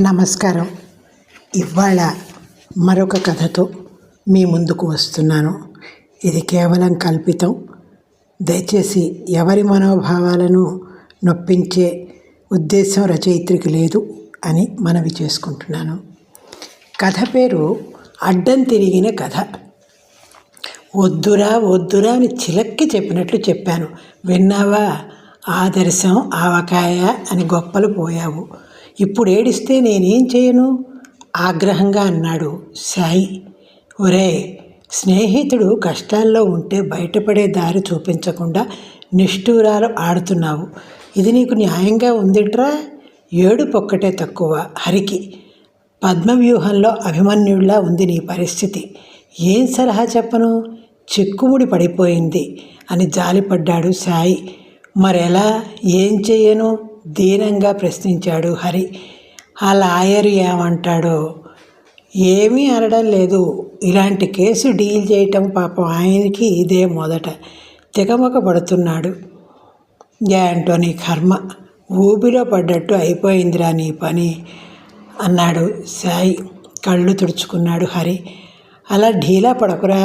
నమస్కారం. ఇవాళ మరొక కథతో మీ ముందుకు వస్తున్నాను. ఇది కేవలం కల్పితం. దయచేసి ఎవరి మనోభావాలను నొప్పించే ఉద్దేశం రచయిత్రికి లేదు అని మనవి చేసుకుంటున్నాను. కథ పేరు అడ్డం తిరిగిన కథ. వద్దురా వద్దురా అని చిలక్కి చెప్పినట్లు చెప్పాను. విన్నావా? ఆదర్శం ఆవకాయ అని గొప్పలు పోయావు. ఇప్పుడు ఏడిస్తే నేనేం చేయను? ఆగ్రహంగా అన్నాడు సాయి. ఒరే, స్నేహితుడు కష్టాల్లో ఉంటే బయటపడే దారి చూపించకుండా నిష్ఠూరాలు ఆడుతున్నావు. ఇది నీకు న్యాయంగా ఉందిట్రా? ఏడుపొక్కటే తక్కువ హరికి. పద్మవ్యూహంలో అభిమన్యుడిలా ఉంది నీ పరిస్థితి. ఏం సలహా చెప్పను? చిక్కుముడి పడిపోయింది అని జాలిపడ్డాడు సాయి. మరెలా? ఏం చెయ్యను? దీనంగా ప్రశ్నించాడు హరి. ఆ లాయరు ఏమంటాడో? ఏమీ అనడం లేదు. ఇలాంటి కేసు డీల్ చేయటం పాపం ఆయనకి ఇదే మొదట. తెగమొక పడుతున్నాడు. ఏంటో నీ కర్మ, ఊబిలో పడ్డట్టు అయిపోయిందిరా నీ పని అన్నాడు సాయి. కళ్ళు తుడుచుకున్నాడు హరి. అలా ఢీలా పడకురా.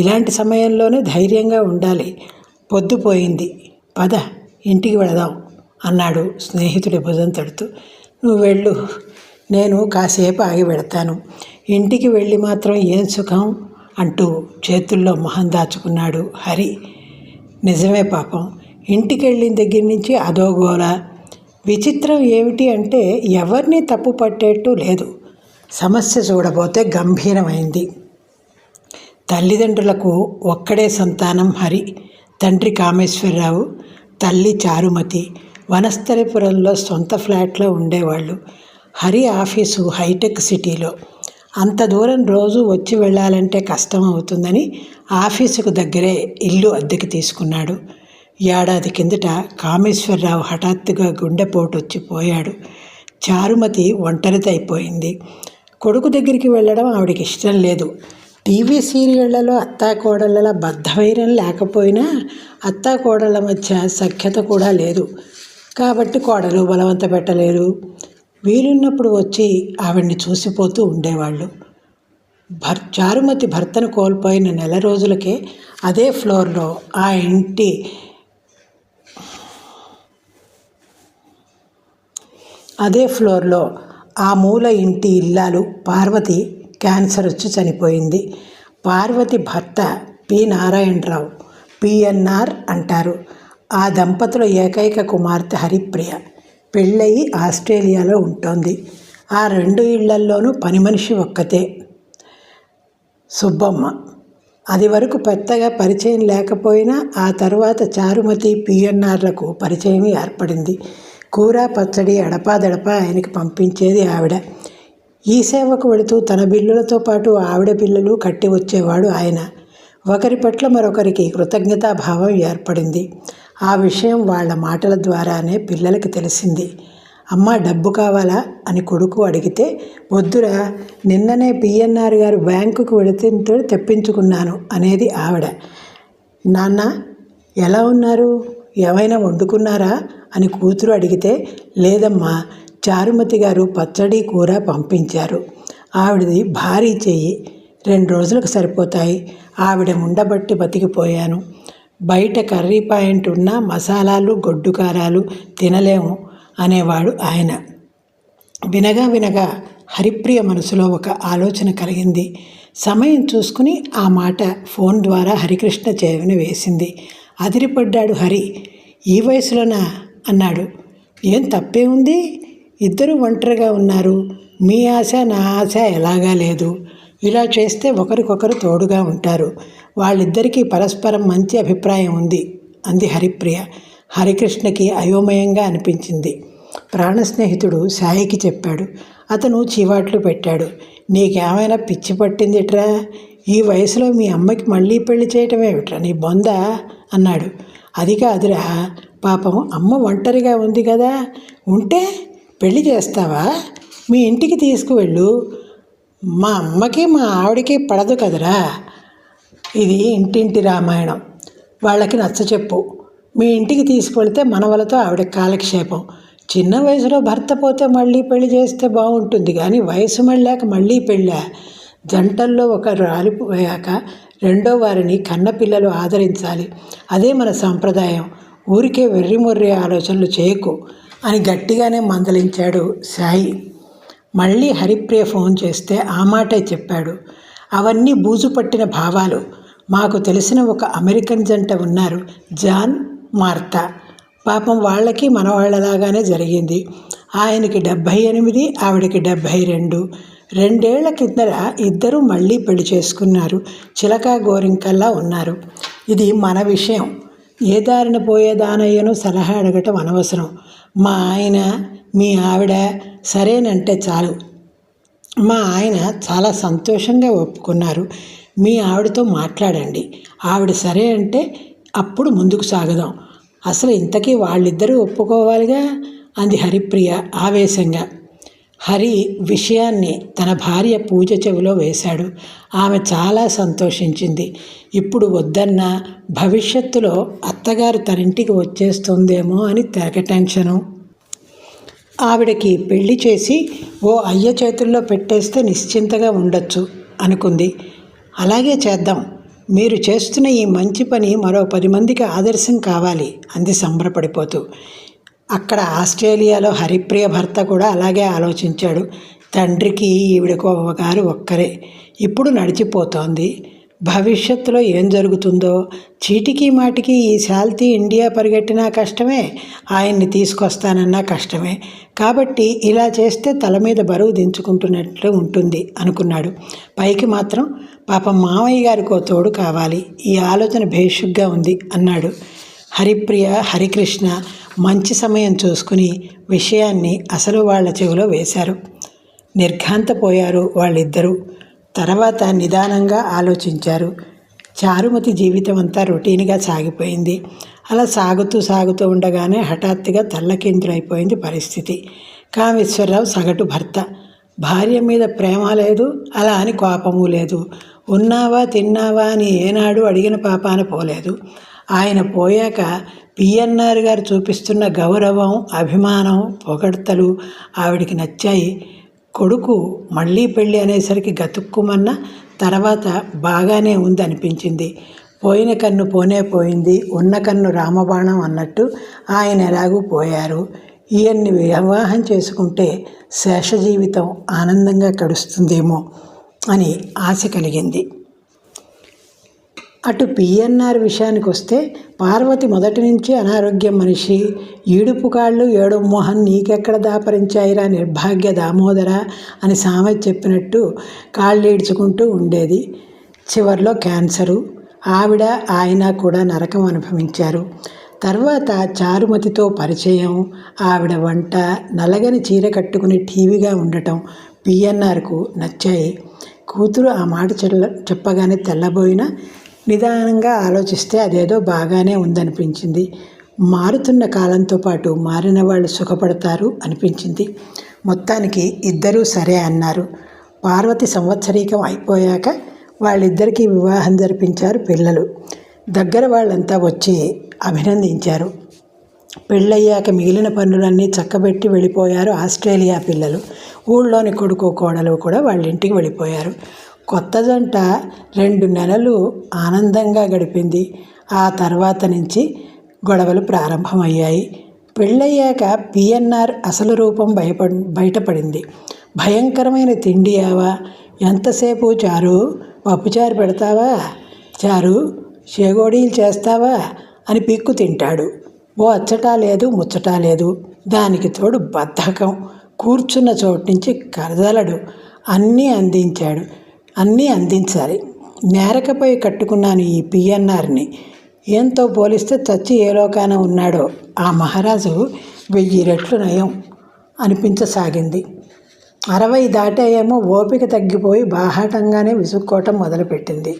ఇలాంటి సమయంలోనే ధైర్యంగా ఉండాలి. పొద్దుపోయింది, పద ఇంటికి వెళదాం అన్నాడు స్నేహితుడి భుజం తడుతూ. నువ్వు వెళ్ళు, నేను కాసేపు ఆగి వెళతాను. ఇంటికి వెళ్ళి మాత్రం ఏం సుఖం అంటూ చేతుల్లో మొహం దాచుకున్నాడు హరి. నిజమే పాపం. ఇంటికి వెళ్ళిన దగ్గర నుంచి అదోగోల. విచిత్రం ఏమిటి అంటే ఎవరిని తప్పు పట్టేట్టు లేదు. సమస్య చూడబోతే గంభీరమైంది. తల్లిదండ్రులకు ఒక్కడే సంతానం హరి. తండ్రి కామేశ్వరరావు, తల్లి చారుమతి. వనస్థలిపురంలో సొంత ఫ్లాట్లో ఉండేవాళ్ళు. హరి ఆఫీసు హైటెక్ సిటీలో. అంత దూరం రోజు వచ్చి వెళ్ళాలంటే కష్టం అవుతుందని ఆఫీసుకు దగ్గరే ఇల్లు అద్దెకి తీసుకున్నాడు. ఏడాది కిందట కామేశ్వరరావు హఠాత్తుగా గుండెపోటు వచ్చి పోయాడు. చారుమతి ఒంటరిదైపోయింది. కొడుకు దగ్గరికి వెళ్ళడం ఆవిడకి ఇష్టం లేదు. టీవీ సీరియళ్లలో అత్తాకోడళ్ళ బద్ధవైరం లేకపోయినా అత్తాకోడళ్ళ మధ్య సఖ్యత కూడా లేదు. కాబట్టి కోడలు బలవంత పెట్టలేదు. వీలున్నప్పుడు వచ్చి ఆవిడ్ని చూసిపోతూ ఉండేవాళ్ళు. చారుమతి భర్తను కోల్పోయిన నెల రోజులకే అదే ఫ్లోర్లో ఆ మూల ఇంటి ఇల్లాలు పార్వతి క్యాన్సర్ వచ్చి చనిపోయింది. పార్వతి భర్త పి నారాయణరావు, పిఎన్ఆర్ అంటారు. ఆ దంపతుల ఏకైక కుమార్తె హరిప్రియ. పెళ్ళయి ఆస్ట్రేలియాలో ఉంటోంది. ఆ రెండు ఇళ్లల్లోనూ పని మనిషి ఒక్కతే, సుబ్బమ్మ. అది వరకు పెద్దగా పరిచయం లేకపోయినా ఆ తర్వాత చారుమతి పిఎన్ఆర్లకు పరిచయం ఏర్పడింది. కూర పచ్చడి అడపాదడపా ఆయనకి పంపించేది ఆవిడ. ఈ సేవకు వెళుతూ తన బిల్లులతో పాటు ఆవిడ బిల్లులు కట్టి వచ్చేవాడు ఆయన. ఒకరి పట్ల మరొకరికి కృతజ్ఞతాభావం ఏర్పడింది. ఆ విషయం వాళ్ళ మాటల ద్వారానే పిల్లలకి తెలిసింది. అమ్మ, డబ్బు కావాలా అని కొడుకు అడిగితే, వద్దురా, నిన్ననే పిఎన్ఆర్ గారు బ్యాంకుకు వెళితే తెప్పించుకున్నాను అనేది ఆవిడ. నాన్న ఎలా ఉన్నారు? ఏమైనా వండుకున్నారా అని కూతురు అడిగితే, లేదమ్మా, చారుమతి గారు పచ్చడి కూర పంపించారు. ఆవిడది భారీ చెయ్యి, 2 రోజులకు సరిపోతాయి. ఆవిడ ఉండబట్టి బతికిపోయాను. బయట కర్రీ పాయింట్ ఉన్న మసాలాలు గొడ్డు కారాలు తినలేము అనేవాడు ఆయన. వినగా హరిప్రియ మనసులో ఒక ఆలోచన కలిగింది. సమయం చూసుకుని ఆ మాట ఫోన్ ద్వారా హరికృష్ణ చెవిన వేసింది. అదిరిపడ్డాడు హరి. ఈ వయసులోనా అన్నాడు. ఏం తప్పే ఉంది? ఇద్దరు ఒంటరిగా ఉన్నారు. మీ ఆశ నా ఆశ ఎలాగా లేదు. ఇలా చేస్తే ఒకరికొకరు తోడుగా ఉంటారు. వాళ్ళిద్దరికీ పరస్పరం మంచి అభిప్రాయం ఉంది అంది హరిప్రియ. హరికృష్ణకి అయోమయంగా అనిపించింది. ప్రాణ స్నేహితుడు సాయికి చెప్పాడు. అతను చీవాట్లు పెట్టాడు. నీకేమైనా పిచ్చి పట్టిందిట్రా? ఈ వయసులో మీ అమ్మకి మళ్ళీ పెళ్లి చేయటం ఏమిట్రా నీ బొంద అన్నాడు. అది కాదురా, పాపం అమ్మ ఒంటరిగా ఉంది కదా. ఉంటే పెళ్లి చేస్తావా? మీ ఇంటికి తీసుకువెళ్ళు. మా అమ్మకి మా ఆవిడికి పడదు కదరా. ఇది ఇంటింటి రామాయణం. వాళ్ళకి నచ్చచెప్పు. మీ ఇంటికి తీసుకువెళ్తే మనవలతో ఆవిడ కాలక్షేపం. చిన్న వయసులో భర్త పోతే మళ్ళీ పెళ్లి చేస్తే బాగుంటుంది, కానీ వయసు మళ్ళాక మళ్ళీ పెళ్ళా? జంటల్లో ఒకరు రాలిపోయాక రెండో వారిని కన్నపిల్లలు ఆదరించాలి. అదే మన సంప్రదాయం. ఊరికే వెర్రిమొర్రి ఆలోచనలు చేయకు అని గట్టిగానే మందలించాడు సాయి. మళ్ళీ హరిప్రియ ఫోన్ చేస్తే ఆ మాటే చెప్పాడు. అవన్నీ బూజు పట్టిన భావాలు. మాకు తెలిసిన ఒక అమెరికన్ జంట ఉన్నారు, జాన్, మార్తా. పాపం వాళ్ళకి మన వాళ్ళలాగానే జరిగింది. ఆయనకి 78, ఆవిడకి 72. 2 ఏళ్ల కిందట ఇద్దరూ మళ్ళీ పెళ్లి చేసుకున్నారు. చిలకా గోరింకల్లా ఉన్నారు. ఇది మన విషయం. ఏ దారిన పోయేదానయ్యను సలహా అడగటం అనవసరం. మా ఆయన, మీ ఆవిడ సరేనంటే చాలు. మా ఆయన చాలా సంతోషంగా ఒప్పుకున్నారు. మీ ఆవిడతో మాట్లాడండి. ఆవిడ సరే అంటే అప్పుడు ముందుకు సాగుదాం. అసలు ఇంతకీ వాళ్ళిద్దరూ ఒప్పుకోవాలిగా అంది హరిప్రియ ఆవేశంగా. హరి విషయాన్ని తన భార్య పూజ చెవిలో వేశాడు. ఆమె చాలా సంతోషించింది. ఇప్పుడు వద్దన్నా భవిష్యత్తులో అత్తగారు తనింటికి వచ్చేస్తుందేమో అని తెగ టెన్షను. ఆవిడకి పెళ్లి చేసి ఓ అయ్య చేతుల్లో పెట్టేస్తే నిశ్చింతగా ఉండొచ్చు అనుకుంది. అలాగే చేద్దాం. మీరు చేస్తున్న ఈ మంచి పని మరో 10 మందికి ఆదర్శం కావాలి అంది సంబరపడిపోతూ. అక్కడ ఆస్ట్రేలియాలో హరిప్రియ భర్త కూడా అలాగే ఆలోచించాడు. తండ్రికి ఈవిడకు గారు ఒక్కరే. ఇప్పుడు నడిచిపోతోంది. భవిష్యత్తులో ఏం జరుగుతుందో. చీటికి మాటికి ఈ శాల్తీ ఇండియా పరిగెట్టినా కష్టమే, ఆయన్ని తీసుకొస్తానన్నా కష్టమే. కాబట్టి ఇలా చేస్తే తల మీద బరువు దించుకుంటున్నట్లు ఉంటుంది అనుకున్నాడు. పైకి మాత్రం పాపం మామయ్య గారికో తోడు కావాలి. ఈ ఆలోచన భేషుగ్గా ఉంది అన్నాడు. హరిప్రియ, హరికృష్ణ మంచి సమయం చూసుకుని విషయాన్ని అసలు వాళ్ళ చెవిలో వేశారు. నిర్ఘాంతపోయారు వాళ్ళిద్దరూ. తర్వాత నిదానంగా ఆలోచించారు. చారుమతి జీవితం అంతా రొటీన్గా సాగిపోయింది. అలా సాగుతూ ఉండగానే హఠాత్తుగా తల్లకిందులైపోయింది పరిస్థితి. కామేశ్వరరావు సగటు భర్త. భార్య మీద ప్రేమ లేదు, అలా అని కోపము లేదు. ఉన్నావా తిన్నావా అని ఏనాడు అడిగిన పాపాన పోలేదు. ఆయన పోయాక పిఎన్ఆర్ గారు చూపిస్తున్న గౌరవం, అభిమానం, పొగడ్తలు ఆవిడికి నచ్చాయి. కొడుకు మళ్ళీ పెళ్ళి అనేసరికి గతుక్కుమన్న తర్వాత బాగానే ఉంది అనిపించింది. పోయిన కన్ను పోనే పోయింది, ఉన్న కన్ను రామబాణం అన్నట్టు ఆయన ఎలాగూ పోయారు. ఈయన్ని వివాహం చేసుకుంటే శేష జీవితం ఆనందంగా గడుస్తుందేమో అని ఆశ కలిగింది. అటు పిఎన్ఆర్ విషయానికి వస్తే పార్వతి మొదటి నుంచి అనారోగ్యం మనిషి. ఈడుపు కాళ్ళు ఏడు మోహన్ నీకెక్కడ దాపరించాయిరా నిర్భాగ్య దామోదర అని సామెత చెప్పినట్టు కాళ్ళు ఈడ్చుకుంటూ ఉండేది. చివర్లో క్యాన్సరు. ఆవిడ ఆయన కూడా నరకం అనుభవించారు. తర్వాత చారుమతితో పరిచయం, ఆవిడ వంట, నలగని చీర కట్టుకుని టీవీగా ఉండటం పిఎన్ఆర్కు నచ్చాయి. కూతురు ఆ మాట చెప్పగానే తెల్లబోయినా నిదానంగా ఆలోచిస్తే అదేదో బాగానే ఉందనిపించింది. మారుతున్న కాలంతో పాటు మారిన వాళ్ళు సుఖపడతారు అనిపించింది. మొత్తానికి ఇద్దరూ సరే అన్నారు. పార్వతి సంవత్సరీకం అయిపోయాక వాళ్ళిద్దరికీ వివాహం జరిపించారు. పిల్లలు దగ్గర వాళ్ళంతా వచ్చి అభినందించారు. పెళ్ళయ్యాక మిగిలిన పనులన్నీ చక్కబెట్టి వెళ్ళిపోయారు ఆస్ట్రేలియా పిల్లలు. ఊళ్ళోని కొడుకు కోడలు కూడా వాళ్ళ ఇంటికి వెళ్ళిపోయారు. కొత్త జంట 2 నెలలు ఆనందంగా గడిపింది. ఆ తర్వాత నుంచి గొడవలు ప్రారంభమయ్యాయి. పెళ్ళయ్యాక పిఎన్ఆర్ అసలు రూపం బయటపడింది. భయంకరమైన తిండి ఆవా. ఎంతసేపు చారు పప్పుచారు పెడతావా, చారు చేగోడీలు చేస్తావా అని పిక్కు తింటాడు. ఓ అచ్చటా లేదు, ముచ్చటా లేదు. దానికి తోడు బద్ధకం. కూర్చున్న చోటు నుంచి కదలడు. అన్నీ అందించాలి. నేరకపై కట్టుకున్నాను ఈ పిఎన్ఆర్ని. ఏంతో పోలిస్తే చచ్చి ఏ లోకాన ఉన్నాడో ఆ మహారాజు 1000 రెట్లు నయం అనిపించసాగింది. 60 దాటాయేమో ఓపిక తగ్గిపోయి బాహాటంగానే విసుక్కోవటం మొదలుపెట్టింది.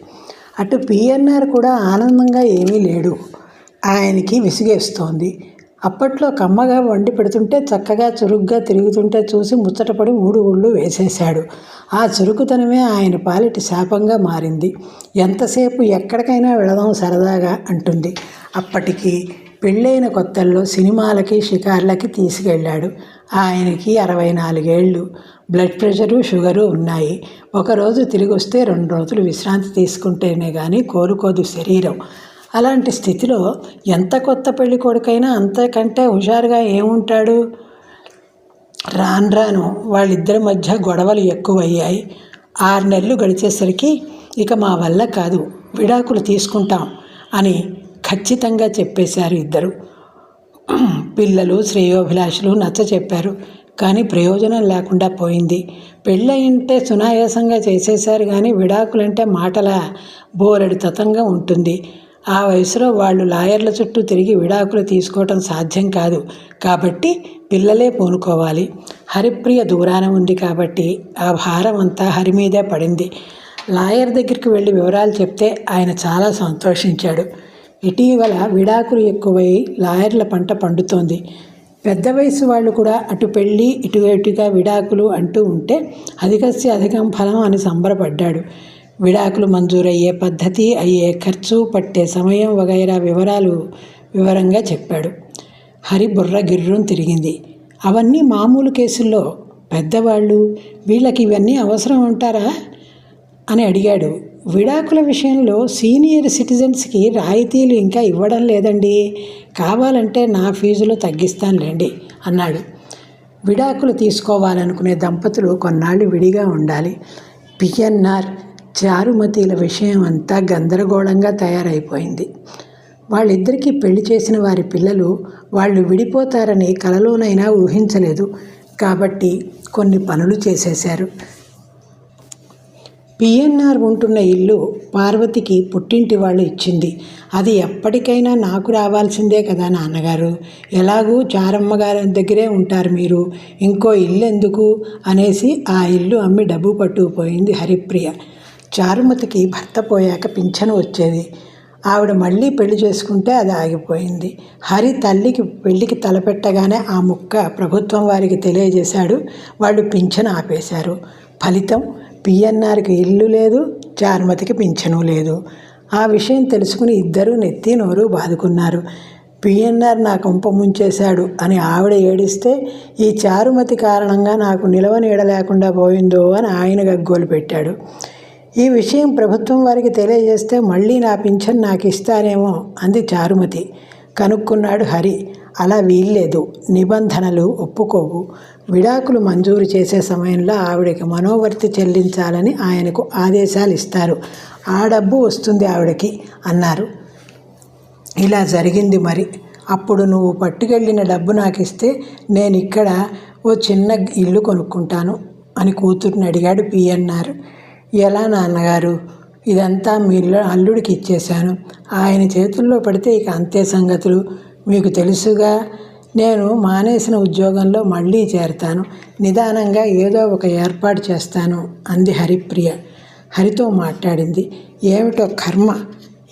అటు పిఎన్ఆర్ కూడా ఆనందంగా ఏమీ లేడు. ఆయనకి విసిగేస్తోంది. అప్పట్లో కమ్మగా వండి పెడుతుంటే చక్కగా చురుగ్గా తిరుగుతుంటే చూసి ముచ్చటపడి 3 ఊళ్ళు వేసేశాడు. ఆ చురుకుతనమే ఆయన పాలిటి శాపంగా మారింది. ఎంతసేపు ఎక్కడికైనా వెళదాం సరదాగా అంటుంది. అప్పటికి పెళ్ళైన కొత్తల్లో సినిమాలకి షికార్లకి తీసుకెళ్ళాడు. ఆయనకి 64 ఏళ్ళు. బ్లడ్ ప్రెషరు, షుగరు ఉన్నాయి. ఒకరోజు తిరిగి వస్తే 2 రోజులు విశ్రాంతి తీసుకుంటేనే కానీ కోలుకోదు శరీరం. అలాంటి స్థితిలో ఎంత కొత్త పెళ్లి కొడుకైనా అంతకంటే హుషారుగా ఏముంటాడు? రాను వాళ్ళిద్దరి మధ్య గొడవలు ఎక్కువయ్యాయి. 6 నెలలు గడిచేసరికి ఇక మా వల్ల కాదు, విడాకులు తీసుకుంటాం అని ఖచ్చితంగా చెప్పేశారు ఇద్దరు. పిల్లలు, శ్రేయోభిలాషులు నచ్చ చెప్పారు. కానీ ప్రయోజనం లేకుండా పోయింది. పెళ్ళయింటే సునాయాసంగా చేసేశారు కానీ విడాకులంటే మాటల బోలెడు తతంగా ఉంటుంది. ఆ వయసులో వాళ్ళు లాయర్ల చుట్టూ తిరిగి విడాకులు తీసుకోవటం సాధ్యం కాదు. కాబట్టి పిల్లలే పూనుకోవాలి. హరిప్రియ దూరాన ఉంది కాబట్టి ఆ భారం అంతా హరి మీదే పడింది. లాయర్ దగ్గరికి వెళ్ళి వివరాలు చెప్తే ఆయన చాలా సంతోషించాడు. ఇటీవల విడాకులు ఎక్కువై లాయర్ల పంట పండుతోంది. పెద్ద వయసు వాళ్ళు కూడా అటు పెళ్ళి ఇటుగా విడాకులు అంటూ ఉంటే అధికస్య అధికం ఫలం అని సంబరపడ్డాడు. విడాకులు మంజూరయ్యే పద్ధతి, అయ్యే ఖర్చు, పట్టే సమయం వగైరా వివరంగా చెప్పాడు. హరి బుర్ర గిర్రును తిరిగింది. అవన్నీ మామూలు కేసుల్లో. పెద్దవాళ్ళు వీళ్ళకి ఇవన్నీ అవసరం అంటారా అని అడిగాడు. విడాకుల విషయంలో సీనియర్ సిటిజన్స్కి రాయితీలు ఇంకా ఇవ్వడం లేదండి. కావాలంటే నా ఫీజులో తగ్గిస్తానులేండి అన్నాడు. విడాకులు తీసుకోవాలనుకునే దంపతులు కొన్నాళ్ళు విడిగా ఉండాలి. పిఎన్ఆర్, చారుమతిల విషయం అంతా గందరగోళంగా తయారైపోయింది. వాళ్ళిద్దరికీ పెళ్లి చేసిన వారి పిల్లలు వాళ్ళు విడిపోతారని కలలోనైనా ఊహించలేదు. కాబట్టి కొన్ని పనులు చేసేశారు. పిఎన్ఆర్ ఉంటున్న ఇల్లు పార్వతికి పుట్టింటి వాళ్ళు ఇచ్చింది. అది ఎప్పటికైనా నాకు రావాల్సిందే కదా నాన్నగారు, ఎలాగూ చారమ్మగారి దగ్గరే ఉంటారు మీరు, ఇంకో ఇల్లు ఎందుకు అనేసి ఆ ఇల్లు అమ్మి డబ్బు పట్టుకుపోయింది హరిప్రియ. చారుమతికి భర్త పోయాక పింఛను వచ్చేది. ఆవిడ మళ్ళీ పెళ్లి చేసుకుంటే అది ఆగిపోయింది. హరి తల్లికి పెళ్లికి తలపెట్టగానే ఆ ముక్క ప్రభుత్వం వారికి తెలియజేశాడు. వాళ్ళు పింఛను ఆపేశారు. ఫలితం పిఎన్ఆర్కి ఇల్లు లేదు, చారుమతికి పింఛను లేదు. ఆ విషయం తెలుసుకుని ఇద్దరూ నెత్తి నోరు బాదుకున్నారు. పిఎన్ఆర్ నా కొంప ముంచేశాడు అని ఆవిడ ఏడిస్తే, ఈ చారుమతి కారణంగా నాకు నిలవ నీడ లేకుండా పోయిందో అని ఆయన గగ్గోలు పెట్టాడు. ఈ విషయం ప్రభుత్వం వారికి తెలియజేస్తే మళ్ళీ నా పింఛన్ నాకు ఇస్తారేమో అంది చారుమతి. కనుక్కున్నాడు హరి. అలా వీల్లేదు, నిబంధనలు ఒప్పుకోవు. విడాకులు మంజూరు చేసే సమయంలో ఆవిడకి మనోవర్తి చెల్లించాలని ఆయనకు ఆదేశాలు ఇస్తారు. ఆ డబ్బు వస్తుంది ఆవిడకి అన్నారు. ఇలా జరిగింది మరి. అప్పుడు నువ్వు పట్టుకెళ్ళిన డబ్బు నాకు ఇస్తే నేను ఇక్కడ ఓ చిన్న ఇల్లు కొనుక్కుంటాను అని కూతుర్ని అడిగాడు పిఎన్ఆర్. ఎలా నాన్నగారు, ఇదంతా మీ అల్లుడికి ఇచ్చేశాను. ఆయన చేతుల్లో పడితే ఇక అంతే సంగతులు. మీకు తెలుసుగా, నేను మానేసిన ఉద్యోగంలో మళ్ళీ చేరతాను. నిదానంగా ఏదో ఒక ఏర్పాటు చేస్తాను అంది హరిప్రియ. హరితో మాట్లాడింది. ఏమిటో కర్మ,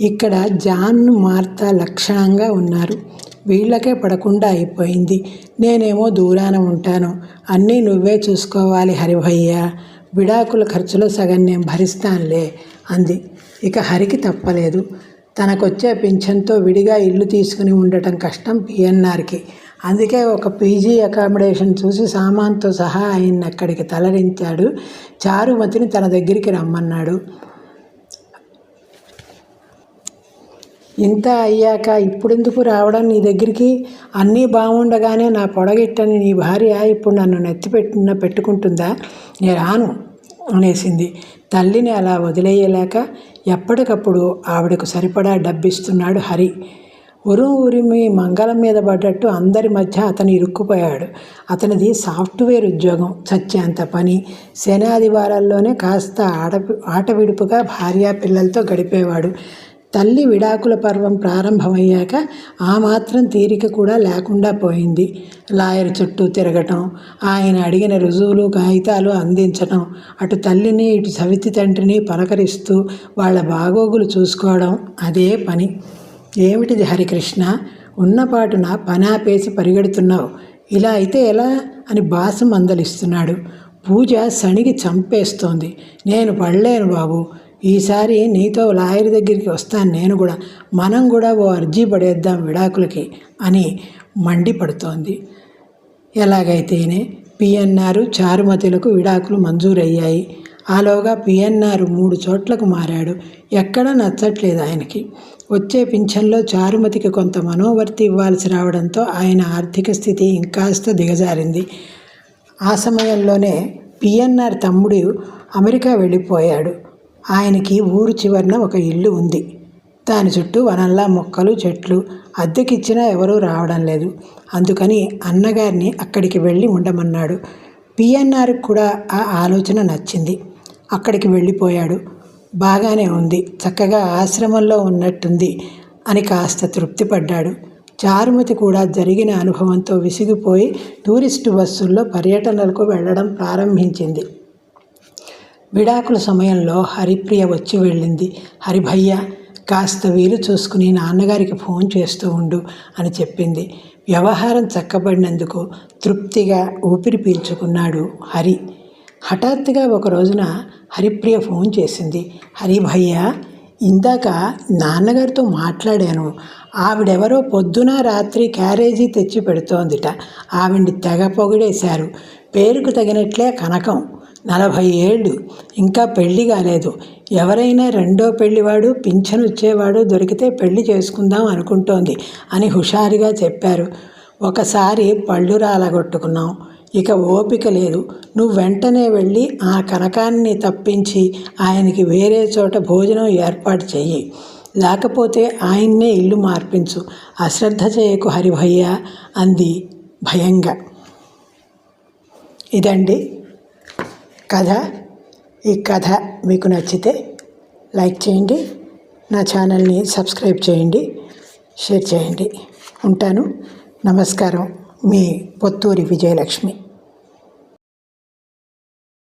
ఇక్కడ జాన్, మార్తా లక్షణంగా ఉన్నారు. వీళ్ళకే పడకుండా అయిపోయింది. నేనేమో దూరాన ఉంటాను. అన్నీ నువ్వే చూసుకోవాలి హరిభయ్య. విడాకుల ఖర్చులో సగం నేను భరిస్తానులే అంది. ఇక హరికి తప్పలేదు. తనకొచ్చే పింఛన్తో విడిగా ఇల్లు తీసుకుని ఉండటం కష్టం పిఎన్ఆర్కి. అందుకే ఒక పీజీ అకామిడేషన్ చూసి సామాన్తో సహా ఆయన్ని అక్కడికి తలరించాడు. చారుమతిని తన దగ్గరికి రమ్మన్నాడు. ఇంత అయ్యాక ఇప్పుడెందుకు రావడం నీ దగ్గరికి? అన్నీ బాగుండగానే నా పొడగిట్టని నీ భార్య ఇప్పుడు నన్ను పెట్టుకుంటుందా? నేను రాను అనేసింది. తల్లిని అలా వదిలేయలేక ఎప్పటికప్పుడు ఆవిడకు సరిపడా డబ్బిస్తున్నాడు హరి. ఉరిమి మంగళం మీద పడ్డట్టు అందరి మధ్య అతను ఇరుక్కుపోయాడు. అతనిది సాఫ్ట్వేర్ ఉద్యోగం, చచ్చేంత పని. శని ఆదివారాల్లోనే కాస్త ఆట విడుపుగా భార్యా పిల్లలతో గడిపేవాడు. తల్లి విడాకుల పర్వం ప్రారంభమయ్యాక ఆ మాత్రం తీరిక కూడా లేకుండా పోయింది. లాయర్ చుట్టూ తిరగటం, ఆయన అడిగిన రుజువులు, కాగితాలు అందించటం, అటు తల్లిని ఇటు సవితి తండ్రిని పలకరిస్తూ వాళ్ళ బాగోగులు చూసుకోవడం, అదే పని. ఏమిటిది హరికృష్ణ, ఉన్నపాటున పనాపేసి పరిగెడుతున్నావు, ఇలా అయితే ఎలా అని బాసు మందలిస్తున్నాడు. పూజ సణిగి చంపేస్తోంది. నేను పడలేను బాబు, ఈసారి నీతో లాయర్ దగ్గరికి వస్తాను నేను కూడా, మనం కూడా ఓ అర్జీ పడేద్దాం విడాకులకి అని మండిపడుతోంది. ఎలాగైతేనే పిఎన్ఆర్ చారుమతులకు విడాకులు మంజూరయ్యాయి. ఆలోగా పిఎన్ఆర్ 3 చోట్లకు మారాడు. ఎక్కడా నచ్చట్లేదు ఆయనకి. వచ్చే పింఛన్లో చారుమతికి కొంత మనోవర్తి ఇవ్వాల్సి రావడంతో ఆయన ఆర్థిక స్థితి ఇంకాస్త దిగజారింది. ఆ సమయంలోనే పిఎన్ఆర్ తమ్ముడు అమెరికా వెళ్ళిపోయాడు. ఆయనకి ఊరు చివరన ఒక ఇల్లు ఉంది. దాని చుట్టూ వనంలా మొక్కలు చెట్లు. అద్దెకిచ్చినా ఎవరూ రావడం లేదు. అందుకని అన్నగారిని అక్కడికి వెళ్ళి ఉండమన్నాడు. పిఎన్ఆర్కి కూడా ఆ ఆలోచన నచ్చింది. అక్కడికి వెళ్ళిపోయాడు. బాగానే ఉంది, చక్కగా ఆశ్రమంలో ఉన్నట్టుంది అని కాస్త తృప్తి పడ్డాడు. చారుమతి కూడా జరిగిన అనుభవంతో విసిగిపోయి టూరిస్టు బస్సుల్లో పర్యటనలకు వెళ్ళడం ప్రారంభించింది. విడాకుల సమయంలో హరిప్రియ వచ్చి వెళ్ళింది. హరిభయ్య, కాస్త వీలు చూసుకుని నాన్నగారికి ఫోన్ చేస్తూ ఉండు అని చెప్పింది. వ్యవహారం చక్కబడినందుకు తృప్తిగా ఊపిరి పీల్చుకున్నాడు హరి. హఠాత్తుగా ఒక రోజున హరిప్రియ ఫోన్ చేసింది. హరిభయ్య, ఇందాక నాన్నగారితో మాట్లాడాను. ఆవిడెవరో పొద్దున రాత్రి క్యారేజీ తెచ్చి పెడుతోందిట. ఆవిడ్ని తెగ పొగిడేశారు. పేరుకు తగినట్లే కనకం, 40 ఏళ్ళు, ఇంకా పెళ్లి కాలేదు. ఎవరైనా రెండో పెళ్లివాడు పింఛను వచ్చేవాడు దొరికితే పెళ్లి చేసుకుందాం అనుకుంటోంది అని హుషారుగా చెప్పారు. ఒకసారి పళ్ళు రాలగొట్టుకున్నాం. ఇక ఓపిక లేదు. నువ్వు వెంటనే వెళ్ళి ఆ కనకాన్ని తప్పించి ఆయనకి వేరే చోట భోజనం ఏర్పాటు చెయ్యి. లేకపోతే ఆయన్నే ఇల్లు మార్పించు. అశ్రద్ధ చేయకు హరిభయ్య అంది భయంగా. ఇదండి కథ. ఈ కథ మీకు నచ్చితే లైక్ చేయండి, నా ఛానల్ని సబ్స్క్రైబ్ చేయండి, షేర్ చేయండి. ఉంటాను. నమస్కారం. మీ పొత్తూరి విజయలక్ష్మి.